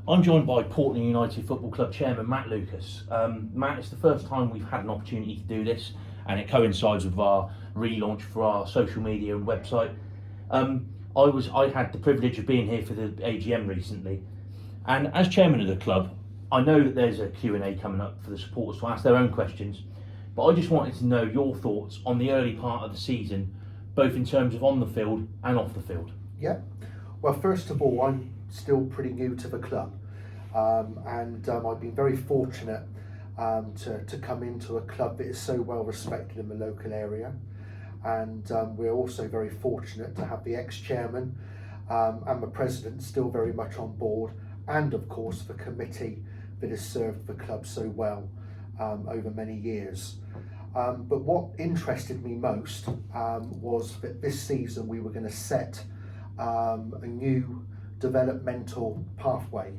I'm joined by Portland Utd Football Club Chairman Matt Lucas. Matt, it's the first time we've had an opportunity to do this, and it coincides with our relaunch for our social media and website. I had the privilege of being here for the AGM recently, and as chairman of the club, I know that there's a Q&A coming up for the supporters to ask their own questions, but I just wanted to know your thoughts on the early part of the season, both in terms of on the field and off the field. Yeah, well, first of all, I'm still pretty new to the club, and I've been very fortunate to come into a club that is so well respected in the local area, and we're also very fortunate to have the ex-chairman and the president still very much on board, and of course the committee that has served the club so well over many years. But what interested me most was that this season we were going to set a new developmental pathway.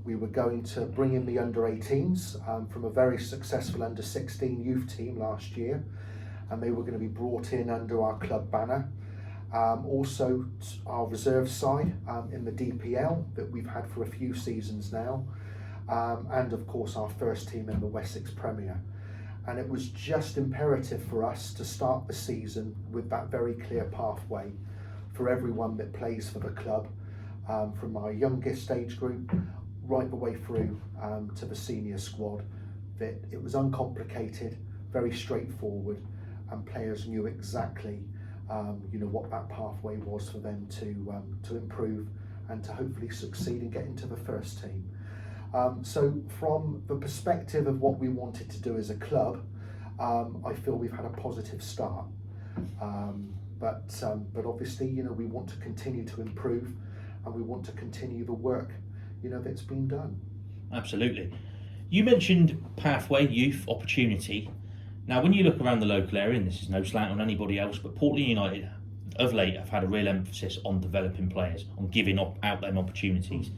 We were going to bring in the under-18s from a very successful under-16 youth team last year, and they were going to be brought in under our club banner. Also our reserve side in the DPL that we've had for a few seasons now, and of course our first team in the Wessex Premier. And it was just imperative for us to start the season with that very clear pathway for everyone that plays for the club, from our youngest age group right the way through to the senior squad, that it was uncomplicated, very straightforward, and players knew exactly what that pathway was for them to improve and to hopefully succeed and get into the first team. So from the perspective of what we wanted to do as a club, I feel we've had a positive start. But obviously, we want to continue to improve, and we want to continue the work, that's been done. Absolutely. You mentioned pathway, youth, opportunity. Now, when you look around the local area, and this is no slant on anybody else, but Portland United of late have had a real emphasis on developing players, on giving out them opportunities.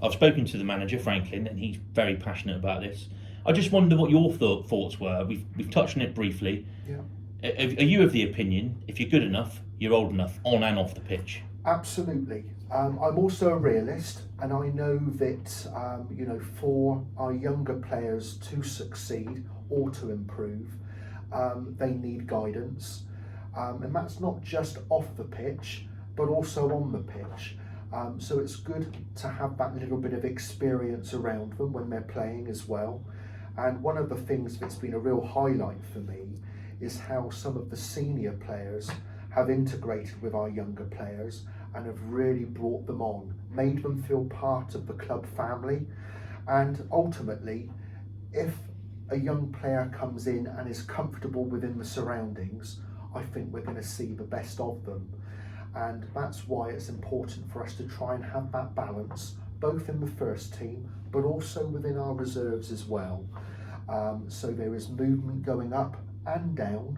I've spoken to the manager, Franklin, and he's very passionate about this. I just wonder what your thoughts were. We've touched on it briefly. Yeah. Are you of the opinion, if you're good enough, you're old enough, on and off the pitch? Absolutely. I'm also a realist, and I know that for our younger players to succeed or to improve, they need guidance, and that's not just off the pitch, but also on the pitch. So it's good to have that little bit of experience around them when they're playing as well. And one of the things that's been a real highlight for me is how some of the senior players have integrated with our younger players and have really brought them on, made them feel part of the club family. And ultimately, if a young player comes in and is comfortable within the surroundings, I think we're going to see the best of them. And that's why it's important for us to try and have that balance, both in the first team, but also within our reserves as well. So there is movement going up and down,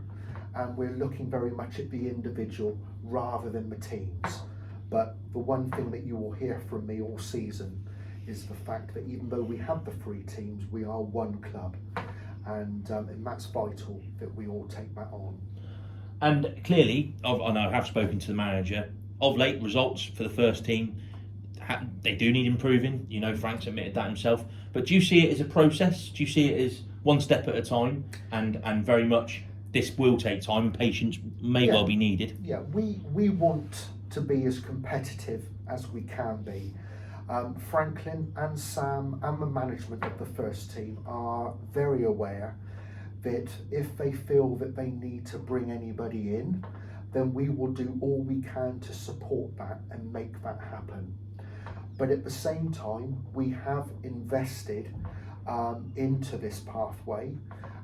and we're looking very much at the individual rather than the teams. But the one thing that you will hear from me all season is the fact that even though we have the three teams, we are one club, and that's vital that we all take that on. And clearly, I have spoken to the manager, of late results for the first team, they do need improving. Frank's admitted that himself. But do you see it as a process? Do you see it as one step at a time, and very much this will take time and patience may well be needed? Yeah, we want to be as competitive as we can be. Franklin and Sam and the management of the first team are very aware that if they feel that they need to bring anybody in, then we will do all we can to support that and make that happen. But at the same time, we have invested into this pathway,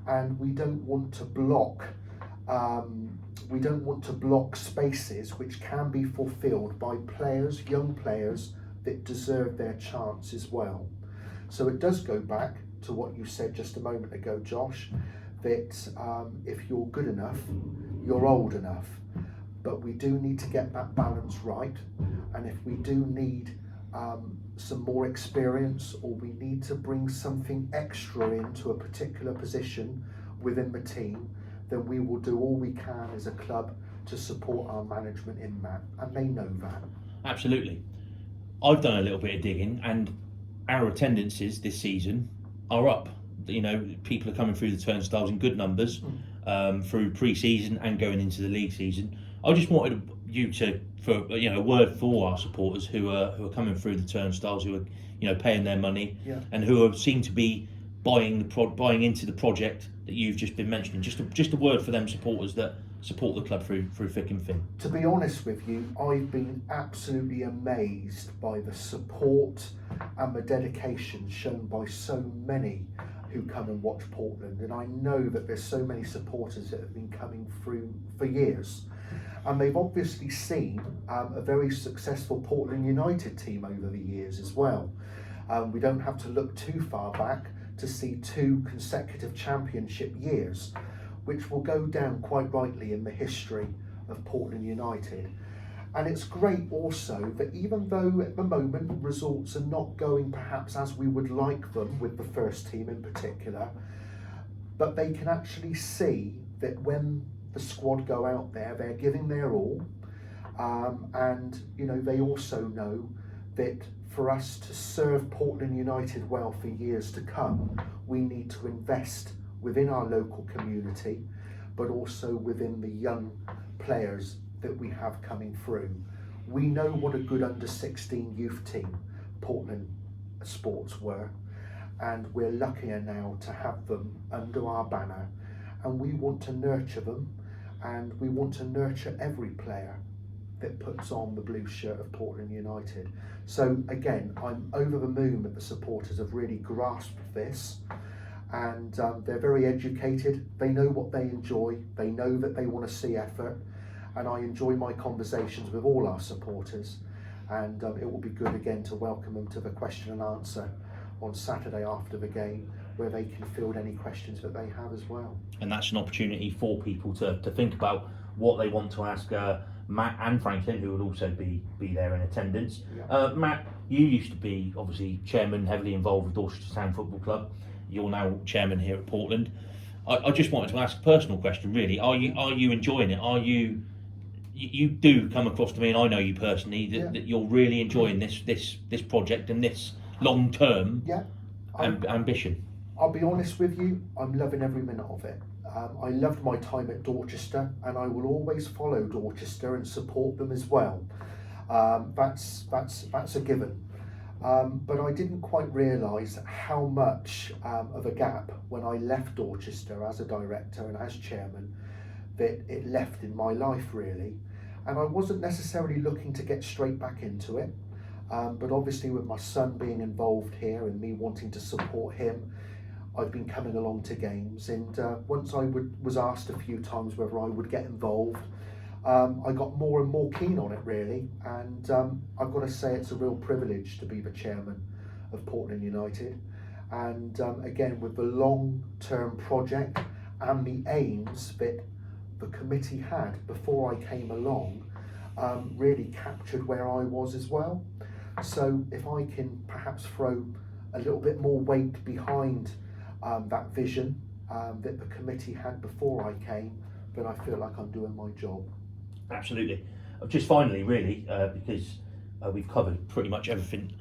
and we don't want to block spaces which can be fulfilled by players, young players that deserve their chance as well. So it does go back to what you said just a moment ago, Josh, that if you're good enough, you're old enough. But we do need to get that balance right, and if we do need some more experience, or we need to bring something extra into a particular position within the team, then we will do all we can as a club to support our management in that, and they know that. Absolutely. I've done a little bit of digging, and our attendances this season are up. You know, people are coming through the turnstiles in good numbers through pre-season and going into the league season. I just wanted you to, for a word for our supporters who are coming through the turnstiles, who are paying their money, and who seem to be buying into the project that you've just been mentioning. Just a word for them supporters that support the club through thick and thin. To be honest with you, I've been absolutely amazed by the support and the dedication shown by so many who come and watch Portland, and I know that there's so many supporters that have been coming through for years, and they've obviously seen a very successful Portland United team over the years as well. We don't have to look too far back to see 2 consecutive championship years, which will go down quite rightly in the history of Portland United. And it's great also that even though at the moment results are not going perhaps as we would like them, with the first team in particular, but they can actually see that when the squad go out there, they're giving their all, and they also know that for us to serve Portland United well for years to come, we need to invest within our local community, but also within the young players that we have coming through. We know what a good under-16 youth team Portland Sports were, and we're luckier now to have them under our banner, and we want to nurture them, and we want to nurture every player that puts on the blue shirt of Portland United. So again, I'm over the moon that the supporters have really grasped this, and they're very educated. They know what they enjoy, they know that they want to see effort, and I enjoy my conversations with all our supporters, and it will be good again to welcome them to the question and answer on Saturday after the game, where they can field any questions that they have as well. And that's an opportunity for people to think about what they want to ask Matt and Franklin, who will also be there in attendance. Matt, you used to be obviously chairman, heavily involved with Dorchester Town Football Club. You're now chairman here at Portland. I just wanted to ask a personal question, really. Are you enjoying it? Are you do come across to me, and I know you personally, that you're really enjoying this project and this long term ambition? I'll be honest with you, I'm loving every minute of it. I loved my time at Dorchester, and I will always follow Dorchester and support them as well. That's a given. But I didn't quite realise how much of a gap when I left Dorchester as a director and as chairman that it left in my life, really. And I wasn't necessarily looking to get straight back into it, but obviously with my son being involved here and me wanting to support him, I've been coming along to games, and once I was asked a few times whether I would get involved, I got more and more keen on it, really, and I've got to say it's a real privilege to be the chairman of Portland United, and again with the long-term project and the aims that the committee had before I came along, really captured where I was as well. So if I can perhaps throw a little bit more weight behind that vision that the committee had before I came, then I feel like I'm doing my job. Absolutely. Just finally, really, because we've covered pretty much everything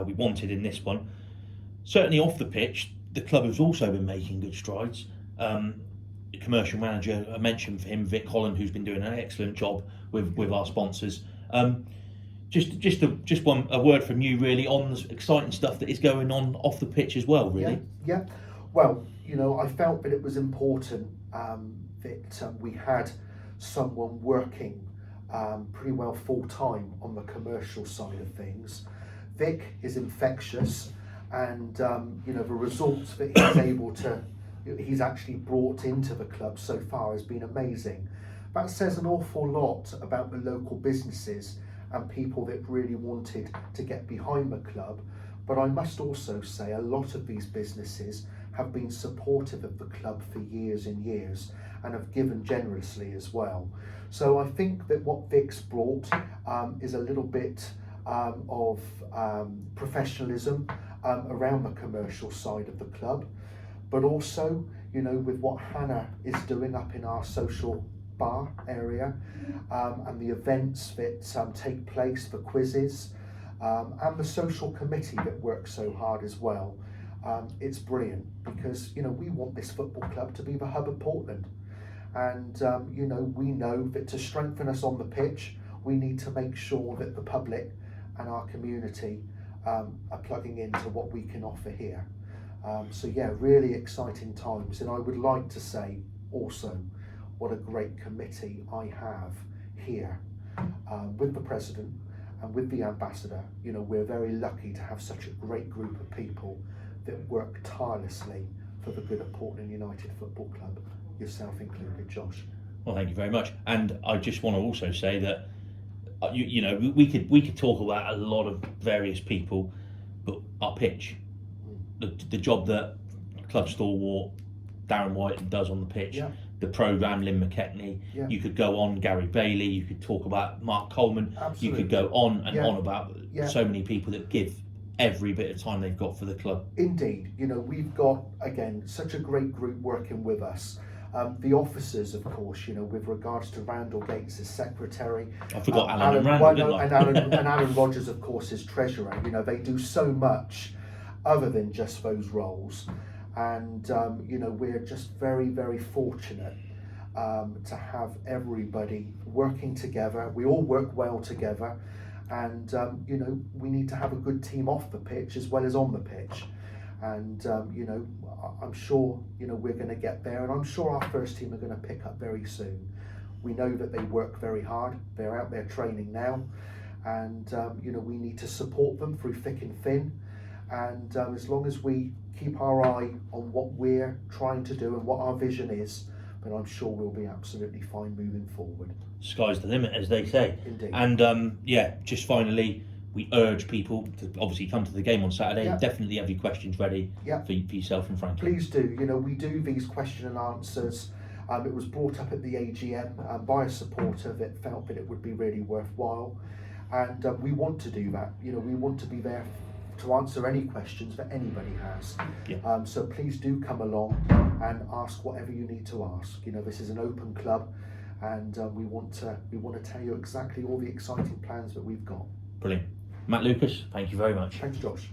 we wanted in this one. Certainly off the pitch, the club has also been making good strides. The commercial manager, I mentioned for him, Vic Holland, who's been doing an excellent job with our sponsors. Just a word from you, really, on the exciting stuff that is going on off the pitch as well, really. Yeah. Well, I felt that it was important that we had someone working pretty well full time on the commercial side of things. Vic is infectious, and the results that he's actually brought into the club so far has been amazing. That says an awful lot about the local businesses and people that really wanted to get behind the club. But I must also say a lot of these businesses have been supportive of the club for years and years, and have given generously as well. So I think that what Vic's brought is a little bit of professionalism around the commercial side of the club, but also, with what Hannah is doing up in our social bar area, and the events that take place, the quizzes, and the social committee that works so hard as well. It's brilliant because, you know, we want this football club to be the hub of Portland. And, you know, we know that to strengthen us on the pitch, we need to make sure that the public and our community are plugging into what we can offer here. So yeah, really exciting times. And I would like to say also what a great committee I have here with the president and with the ambassador. You know, we're very lucky to have such a great group of people that work tirelessly for the good of Portland United Football Club, yourself included, Josh. Well, thank you very much. And I just want to also say that you know, we could talk about a lot of various people, but our pitch, the job that club stalwart Darren White does on the pitch, Yeah. the programme Lynn McKechnie, Yeah. you could go on Gary Bailey, you could talk about Mark Coleman, Absolutely. you could go on and Yeah. on about Yeah. so many people that give every bit of time they've got for the club. Indeed, you know, we've got, again, such a great group working with us. The officers, of course, you know, with regards to Randall Gates as secretary. I forgot Alan and Randall, didn't I? And Alan Rogers, of course, as treasurer. You know, they do so much other than just those roles. And, you know, we're just very, very fortunate to have everybody working together. We all work well together. And, you know, we need to have a good team off the pitch as well as on the pitch. And, you know, I'm sure, you know, we're going to get there. And I'm sure our first team are going to pick up very soon. We know that they work very hard. They're out there training now. And, you know, we need to support them through thick and thin. And as long as we keep our eye on what we're trying to do and what our vision is, then I'm sure we'll be absolutely fine moving forward. Sky's the limit, as they say. Indeed. And yeah, just finally, we urge people to obviously come to the game on Saturday. Yeah. Definitely have your questions ready Yeah. for yourself and Frankie. Please do. You know, we do these question and answers. It was brought up at the AGM by a supporter that felt that it would be really worthwhile. And we want to do that. You know, we want to be there to answer any questions that anybody has. Yeah. So please do come along and ask whatever you need to ask. You know, this is an open club, and we want to tell you exactly all the exciting plans that we've got. Brilliant. Matt Lucas, thank you very much. Thanks, Josh.